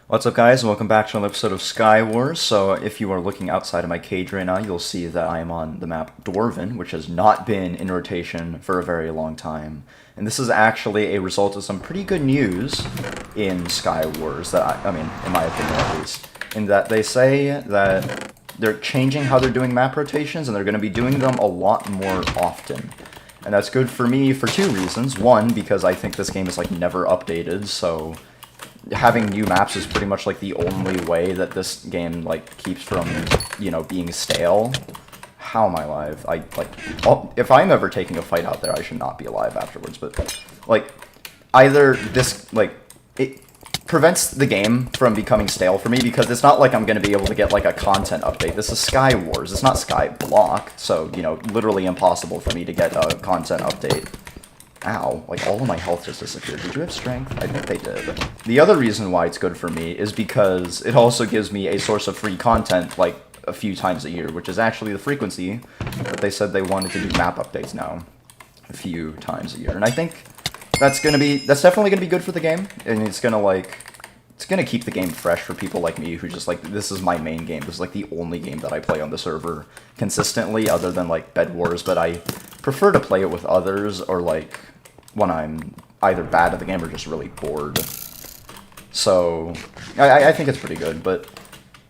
What's up, guys, and welcome back to another episode of Sky Wars. So if you are looking outside of my cage right now, you'll see that I am on the map Dwarven, which has not been in rotation for a very long time. And this is actually a result of some pretty good news in Sky Wars, that I mean, in my opinion at least, in that they say that they're changing how they're doing map rotations, and they're going to be doing them a lot more often. And that's good for me for two reasons. One, because I think this game is like never updated, so having new maps is pretty much like the only way that this game like keeps from, you know, being stale. How am I alive? If I'm ever taking a fight out there, I should not be alive afterwards. But like, either this it prevents the game from becoming stale for me, because it's not like I'm going to be able to get like a content update. This is Sky Wars. It's not Sky Block, so you know, literally impossible for me to get a content update. Ow, like all of my health just disappeared. Did you have strength? I think they did. The other reason why it's good for me is because it also gives me a source of free content like a few times a year, which is actually the frequency that they said they wanted to do map updates now a few times a year. And I think that's definitely gonna be good for the game, and it's gonna keep the game fresh for people like me who just like, this is my main game. This is like the only game that I play on the server consistently, other than like bedwars, but I prefer to play it with others, or like when I'm either bad at the game or just really bored. So I think it's pretty good, but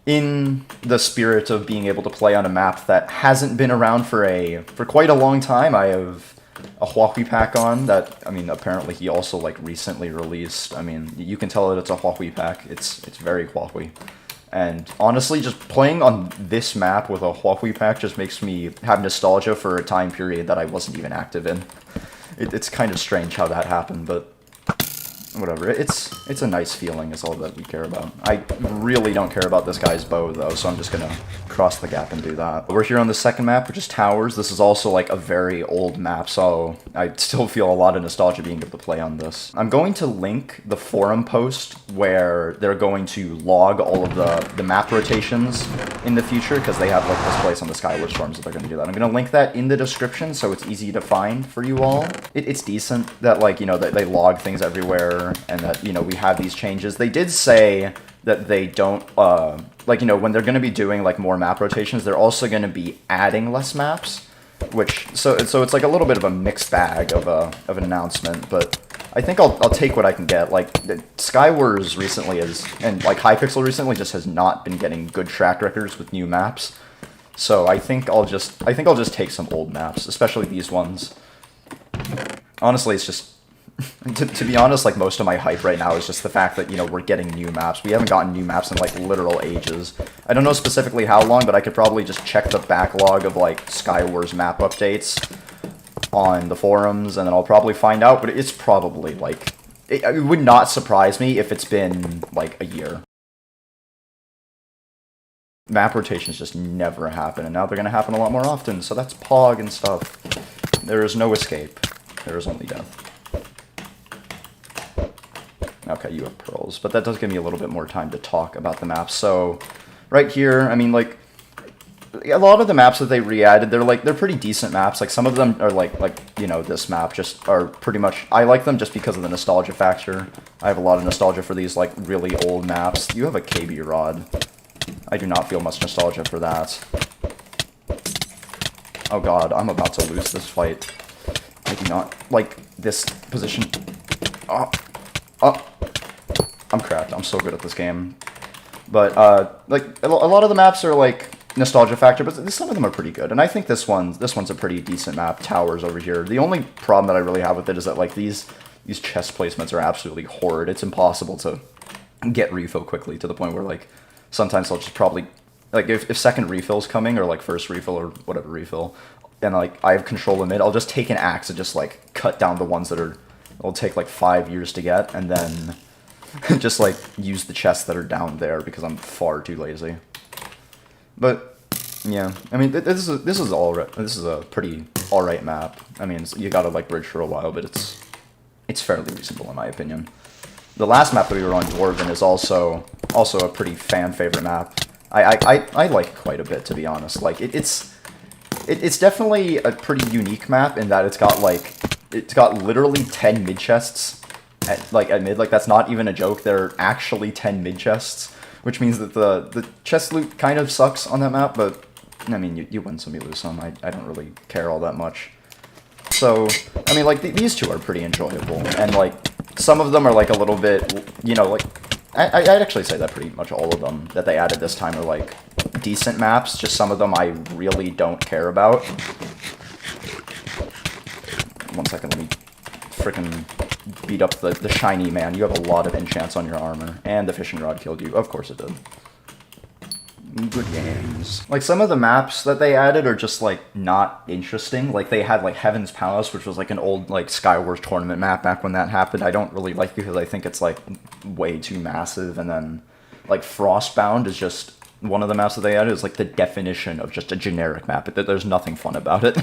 in the spirit of being able to play on a map that hasn't been around for quite a long time, I have a Huawei pack on that, I mean, apparently he also like recently released. I mean, you can tell that it's a Huawei pack. It's very Huawei. And honestly, just playing on this map with a Huawei pack just makes me have nostalgia for a time period that I wasn't even active in. It's kind of strange how that happened, but whatever. It's a nice feeling is all that we care about. I really don't care about this guy's bow, though, so I'm just gonna cross the gap and do that. We're here on the second map, which is Towers. This is also like a very old map, so I still feel a lot of nostalgia being able to play on this. I'm going to link the forum post where they're going to log all of the map rotations in the future, because they have like this place on the Skywars forums that they're going to do that. I'm going to link that in the description so it's easy to find for you all. It's decent that, like, you know, that they log things everywhere, and that, you know, we have these changes. They did say that they don't, like, you know, when they're going to be doing, like, more map rotations, they're also going to be adding less maps, which, so it's like a little bit of a mixed bag of an announcement, but I think I'll take what I can get. Like, Skywars recently and, like, Hypixel recently just has not been getting good track records with new maps, so I think I'll just take some old maps, especially these ones. Honestly, it's just, to be honest, like, most of my hype right now is just the fact that, you know, we're getting new maps. We haven't gotten new maps in, like, literal ages. I don't know specifically how long, but I could probably just check the backlog of, like, Skywars map updates on the forums, and then I'll probably find out, but it's probably, like, it would not surprise me if it's been, like, a year. Map rotations just never happen, and now they're gonna happen a lot more often, so that's Pog and stuff. There is no escape. There is only death. Okay, you have pearls, but that does give me a little bit more time to talk about the maps. So, right here, I mean, like, a lot of the maps that they re-added, they're pretty decent maps. Like, some of them are like, you know, this map just are pretty much, I like them just because of the nostalgia factor. I have a lot of nostalgia for these, like, really old maps. You have a KB rod. I do not feel much nostalgia for that. Oh god, I'm about to lose this fight. I do not like this position. Oh. I'm cracked. I'm so good at this game. But, like, a lot of the maps are, like, nostalgia factor, but some of them are pretty good. And I think this one's a pretty decent map. Towers over here. The only problem that I really have with it is that, like, these chest placements are absolutely horrid. It's impossible to get refill quickly, to the point where, like, sometimes I'll just probably, like, if second refill's coming, or, like, first refill, or whatever refill, and, like, I have control limit, I'll just take an axe and just, like, cut down the ones that it'll take, like, 5 years to get, and then just, like, use the chests that are down there, because I'm far too lazy. But, yeah, I mean, this is alright. This is a pretty alright map. I mean, you gotta, like, bridge for a while, but it's fairly reasonable in my opinion. The last map that we were on, Dwarven, is also a pretty fan-favorite map. I like it quite a bit, to be honest. Like, it's definitely a pretty unique map in that it's got literally 10 mid-chests at mid. Like, that's not even a joke. There are actually 10 mid chests, which means that the chest loot kind of sucks on that map, but, I mean, you win some, you lose some. I don't really care all that much. So, I mean, like, these two are pretty enjoyable, and, like, some of them are, like, a little bit, you know, like, I'd actually say that pretty much all of them that they added this time are, like, decent maps, just some of them I really don't care about. 1 second, let me frickin' beat up the shiny man. You have a lot of enchants on your armor, and the fishing rod killed you. Of course it did. Good games. Like, some of the maps that they added are just, like, not interesting. Like, they had, like, Heaven's Palace, which was, like, an old, like, Skywars tournament map back when that happened. I don't really like it because I think it's, like, way too massive. And then, like, Frostbound is just one of the maps that they added is, like, the definition of just a generic map. There's nothing fun about it.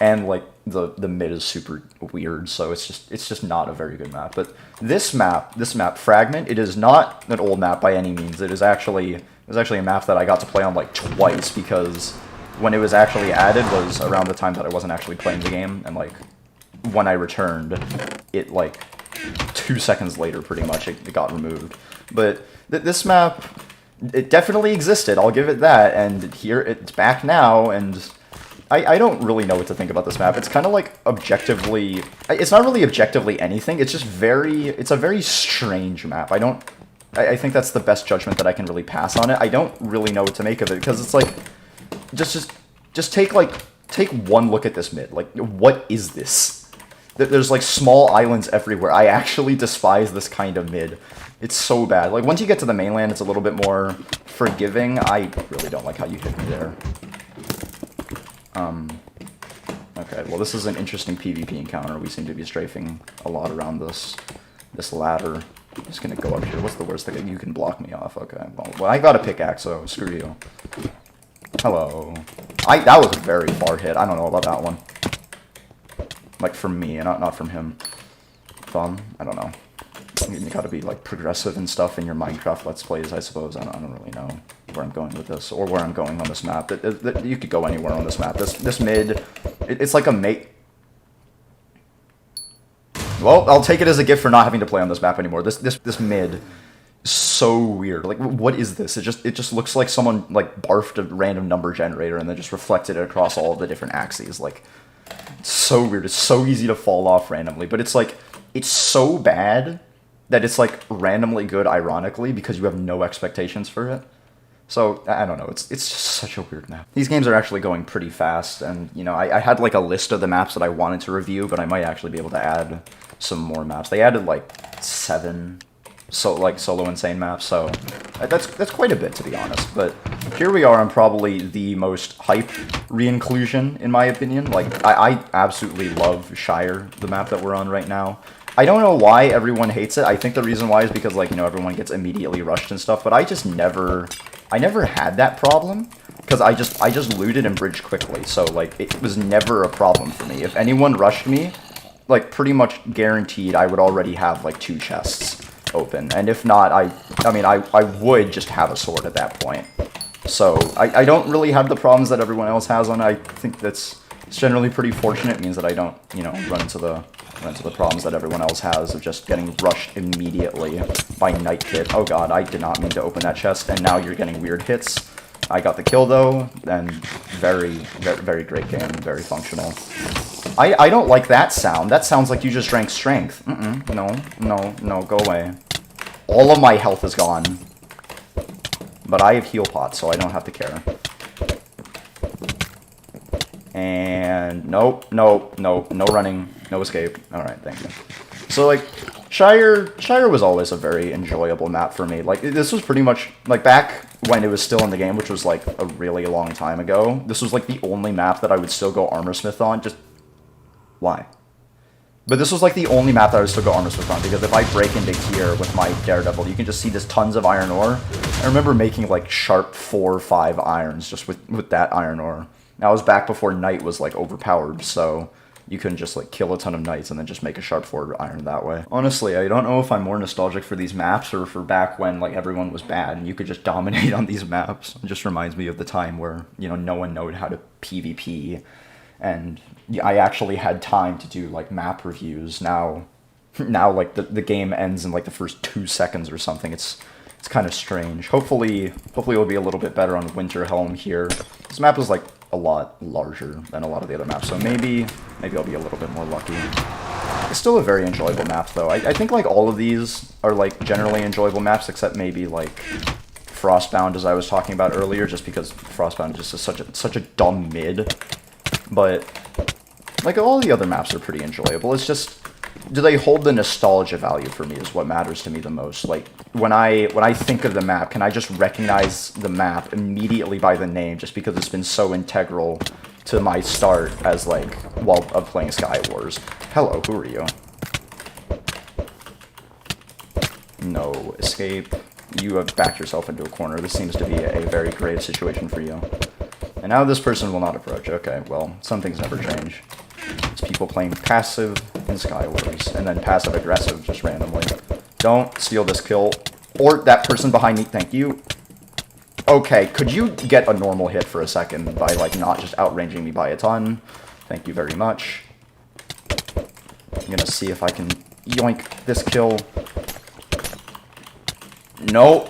And, like, the mid is super weird, so it's just not a very good map. But this map, Fragment, it is not an old map by any means. It was actually a map that I got to play on, like, twice, because when it was actually added was around the time that I wasn't actually playing the game, and, like, when I returned, it, like, 2 seconds later, pretty much, it got removed. But this map, it definitely existed, I'll give it that, and here, it's back now, and I don't really know what to think about this map. It's kind of, like, objectively, it's not really objectively anything, it's just it's a very strange map. I think that's the best judgment that I can really pass on it. I don't really know what to make of it, because it's like, just take one look at this mid. Like, what is this? There's, like, small islands everywhere. I actually despise this kind of mid. It's so bad. Like, once you get to the mainland, it's a little bit more forgiving. I really don't like how you hit me there. Okay, well, this is an interesting PvP encounter. We seem to be strafing a lot around this ladder. I'm just gonna go up here. What's the worst thing? You can block me off. Okay. Well, I got a pickaxe, so screw you. Hello. That was a very far hit. I don't know about that one. Like, from me, and not from him. Fun? I don't know. You gotta be, like, progressive and stuff in your Minecraft Let's Plays, I suppose. I don't really know where I'm going with this, or where I'm going on this map. You could go anywhere on this map. This mid, it's like a mate. Well, I'll take it as a gift for not having to play on this map anymore. This mid is so weird. Like, what is this? It just looks like someone, like, barfed a random number generator and then just reflected it across all of the different axes. Like, it's so weird. It's so easy to fall off randomly, but it's like, it's so bad that it's, like, randomly good, ironically, because you have no expectations for it. So, I don't know, it's just such a weird map. These games are actually going pretty fast, and, you know, I had, like, a list of the maps that I wanted to review, but I might actually be able to add some more maps. They added, like, 7 solo insane maps, so that's quite a bit, to be honest. But here we are on probably the most hype re-inclusion, in my opinion. Like, I absolutely love Shire, the map that we're on right now. I don't know why everyone hates it. I think the reason why is because, like, you know, everyone gets immediately rushed and stuff, but I never had that problem, because I just looted and bridged quickly, so, like, it was never a problem for me. If anyone rushed me, like, pretty much guaranteed I would already have, like, 2 chests open, and if not, I would just have a sword at that point. So, I don't really have the problems that everyone else has on it. I think it's generally pretty fortunate. It means that I don't, you know, run into the problems that everyone else has of just getting rushed immediately by Night Kit. Oh god, I did not mean to open that chest, and now you're getting weird hits. I got the kill, though, and very, very, very great game, very functional. I don't like that sound. That sounds like you just drank strength. No, go away. All of my health is gone. But I have heal pots, so I don't have to care. And no running, no escape. Alright, thank you. So, like, Shire was always a very enjoyable map for me. Like, this was pretty much, like, back when it was still in the game, which was, like, a really long time ago, this was, like, the only map that I would still go Armorsmith on. Just, why? But this was, like, the only map that I would still go Armorsmith on, because if I break into here with my Daredevil, you can just see there's tons of iron ore. I remember making, like, sharp 4 or 5 irons just with that iron ore. That was back before Knight was, like, overpowered, so you couldn't just, like, kill a ton of Knights and then just make a sharp 4 iron that way. Honestly, I don't know if I'm more nostalgic for these maps or for back when, like, everyone was bad and you could just dominate on these maps. It just reminds me of the time where, you know, no one knew how to PvP, and I actually had time to do, like, map reviews. Now, now, like, the game ends in, like, the first 2 seconds or something. It's kind of strange. Hopefully it'll be a little bit better on Winterhelm here. This map is, like, a lot larger than a lot of the other maps, so maybe I'll be a little bit more lucky. It's still a very enjoyable map, though. I think, like, all of these are, like, generally enjoyable maps, except maybe, like, Frostbound, as I was talking about earlier, just because Frostbound just is such a dumb mid. But, like, all the other maps are pretty enjoyable. It's just, do they hold the nostalgia value for me is what matters to me the most. Like, when I think of the map, can I just recognize the map immediately by the name, just because it's been so integral to my start as, like, while of playing Skywars. Hello, who are you? No, escape. You have backed yourself into a corner. This seems to be a very grave situation for you. And now this person will not approach. Okay, well, some things never change. It's people playing passive in Skywars, and then passive-aggressive just randomly. Don't steal this kill. Or that person behind me, thank you. Okay, could you get a normal hit for a second by, like, not just outranging me by a ton? Thank you very much. I'm gonna see if I can yoink this kill. No!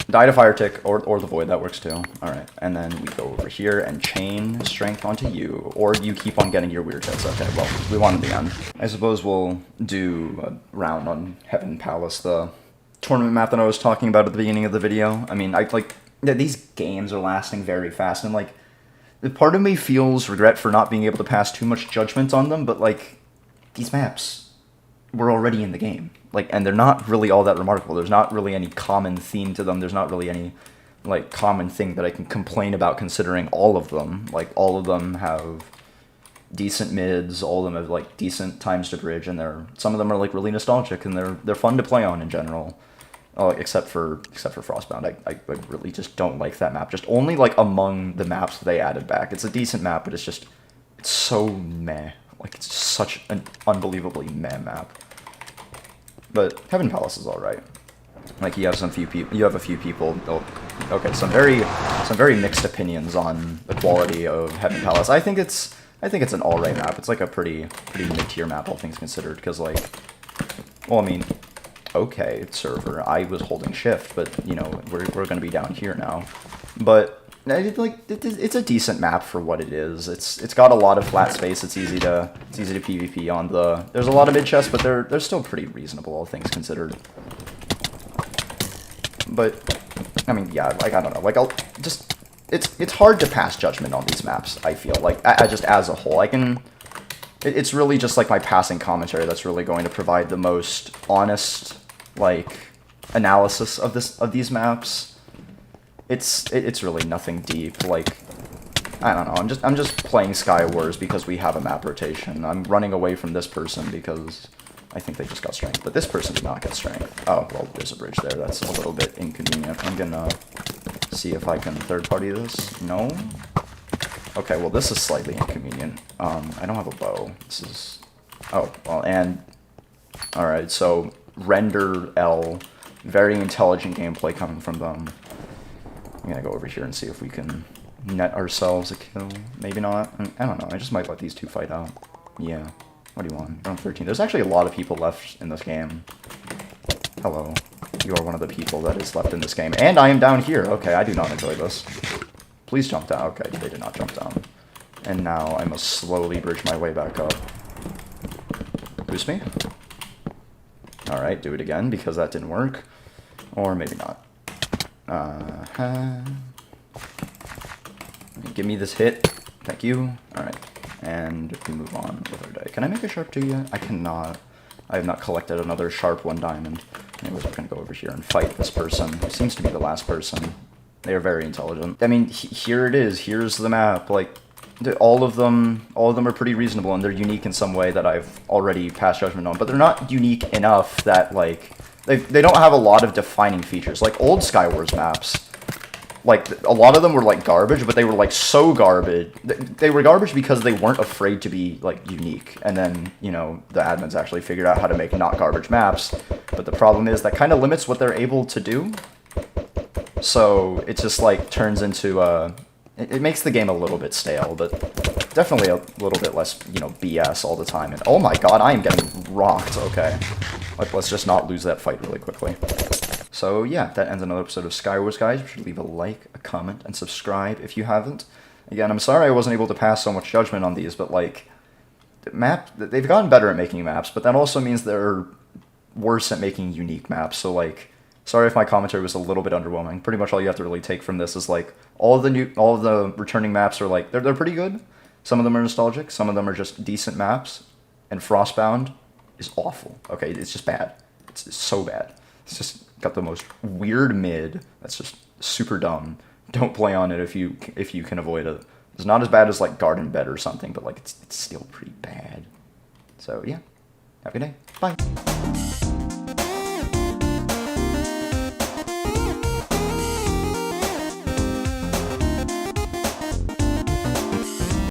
Die to fire tick, or the void, that works too. Alright, and then we go over here and chain strength onto you, or you keep on getting your weird hits. Okay, well, we wanted the end. I suppose we'll do a round on Heaven Palace, the tournament map that I was talking about at the beginning of the video. I mean, these games are lasting very fast, and, like, the part of me feels regret for not being able to pass too much judgment on them, but, like, these maps were already in the game. Like, and they're not really all that remarkable. There's not really any common theme to them. There's not really any, like, common thing that I can complain about considering all of them. Like, all of them have decent mids, all of them have, like, decent times to bridge, and some of them are, like, really nostalgic, and they're fun to play on in general. Oh, except for Frostbound. I really just don't like that map. Just only, like, among the maps they added back. It's a decent map, but it's so meh. Like, it's such an unbelievably meh map. But Heaven Palace is alright. Like, you have a few people. Okay, some very mixed opinions on the quality of Heaven Palace. I think it's an alright map. It's like a pretty mid-tier map, all things considered. Because, like, well, I mean, okay, server. I was holding shift, but, you know, we're gonna be down here now. But it's a decent map for what it is. It's got a lot of flat space. It's easy to PvP on the. There's a lot of mid chests, but they're still pretty reasonable, all things considered. But I mean, yeah, like, I don't know, like, it's hard to pass judgment on these maps. I feel like I just as a whole, it's really just like my passing commentary that's really going to provide the most honest, like, analysis of these maps. It's really nothing deep. Like, I don't know. I'm just playing Skywars because we have a map rotation. I'm running away from this person because I think they just got strength, but this person did not get strength. Oh, well, there's a bridge there. That's a little bit inconvenient. I'm gonna see if I can third party this. No. Okay, well, this is slightly inconvenient. I don't have a bow. This is. Oh, well, and all right. So render L, very intelligent gameplay coming from them. I'm gonna go over here and see if we can net ourselves a kill. Maybe not. I don't know. I just might let these two fight out. Yeah. What do you want? Round 13. There's actually a lot of people left in this game. Hello. You are one of the people that is left in this game. And I am down here. Okay, I do not enjoy this. Please jump down. Okay, they did not jump down. And now I must slowly bridge my way back up. Boost me? Alright, do it again because that didn't work. Or maybe not. Give me this hit. Thank you. Alright. And we move on with our day. Can I make a sharp 2 yet? I cannot. I have not collected another sharp 1 diamond. Anyways, we're gonna go over here and fight this person, who seems to be the last person. They are very intelligent. I mean, here it is. Here's the map. Like, all of them are pretty reasonable, and they're unique in some way that I've already passed judgment on. But they're not unique enough that, like, they don't have a lot of defining features. Like, old Skywars maps, like, a lot of them were, like, garbage, but they were, like, so garbage. They were garbage because they weren't afraid to be, like, unique. And then, you know, the admins actually figured out how to make not garbage maps. But the problem is that kind of limits what they're able to do. So it just, like, turns into, it makes the game a little bit stale, but definitely a little bit less, you know, BS all the time. And oh my god, I am getting rocked. Okay. Let's just not lose that fight really quickly. So yeah, that ends another episode of Skywars, guys. You should leave a like, a comment, and subscribe if you haven't. Again, I'm sorry I wasn't able to pass so much judgment on these, but like, they've gotten better at making maps, but that also means they're worse at making unique maps. So like, sorry if my commentary was a little bit underwhelming. Pretty much all you have to really take from this is like, all of the returning maps are like, they're pretty good. Some of them are nostalgic, some of them are just decent maps, and Frostbound is awful. Okay, it's just bad. It's so bad. It's just got the most weird mid that's just super dumb. Don't play on it if you can avoid it. It's not as bad as like Garden Bed or something, but like it's still pretty bad. So yeah, have a good day. Bye.